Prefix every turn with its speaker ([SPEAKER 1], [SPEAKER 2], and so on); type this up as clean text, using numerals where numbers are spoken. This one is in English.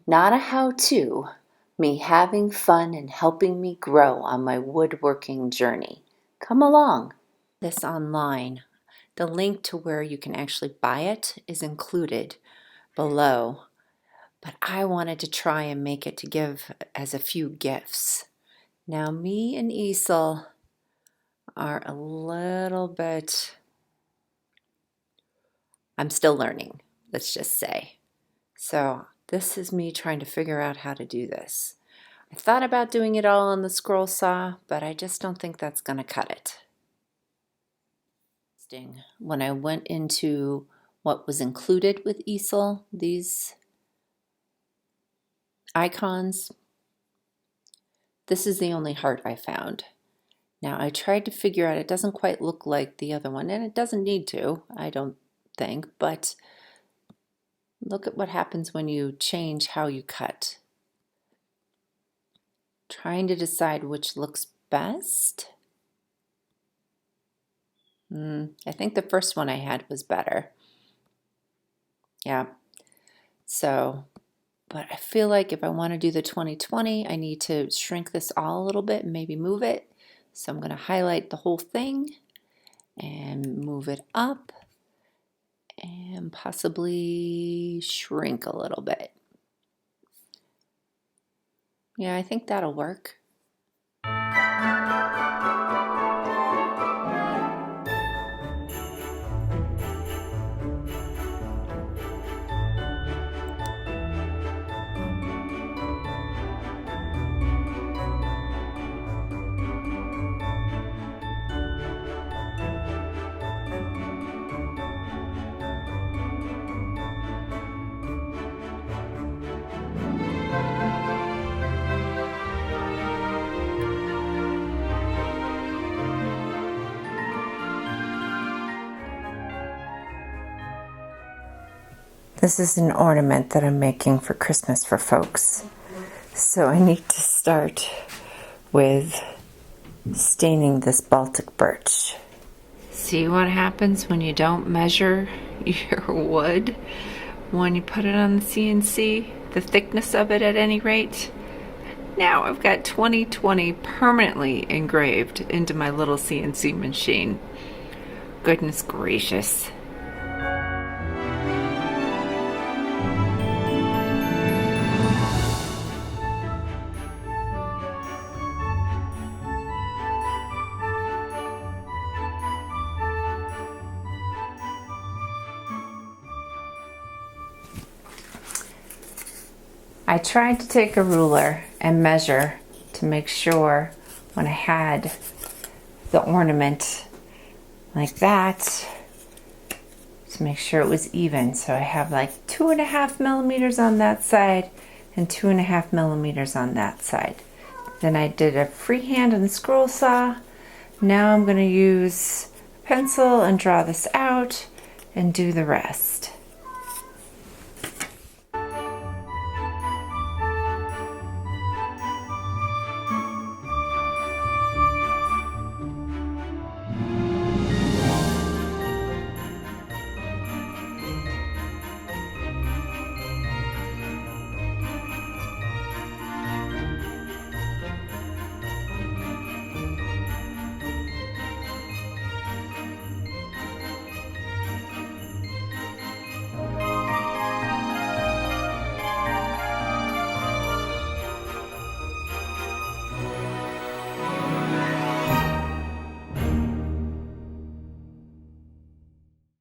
[SPEAKER 1] Not a how-to, me having fun and helping me grow on my woodworking journey. Come along. This online. The link to where you can actually buy it is included below, but I wanted to try and make it to give as a few gifts. Now me and Easel are a little bit, I'm still learning, let's just say. So this is me trying to figure out how to do this. I thought about doing it all on the scroll saw, but I just don't think that's going to cut it. When I went into what was included with Easel, these icons, this is the only heart I found. Now I tried to figure out, it doesn't quite look like the other one, and it doesn't need to, I don't think, but look at what happens when you change how you cut. Trying to decide which looks best. I think the first one I had was better. Yeah. So, but I feel like if I want to do the 2020, I need to shrink this all a little bit and maybe move it. So I'm going to highlight the whole thing and move it up and possibly shrink a little bit. Yeah, I think that'll work. This is an ornament that I'm making for Christmas for folks. So I need to start with staining this Baltic birch. See what happens when you don't measure your wood when you put it on the CNC? The thickness of it at any rate. Now I've got 2020 permanently engraved into my little CNC machine. Goodness gracious. I tried to take a ruler and measure to make sure when I had the ornament like that, to make sure it was even. So I have like 2.5 millimeters on that side and 2.5 millimeters on that side. Then I did a freehand on the scroll saw. Now I'm going to use a pencil and draw this out and do the rest.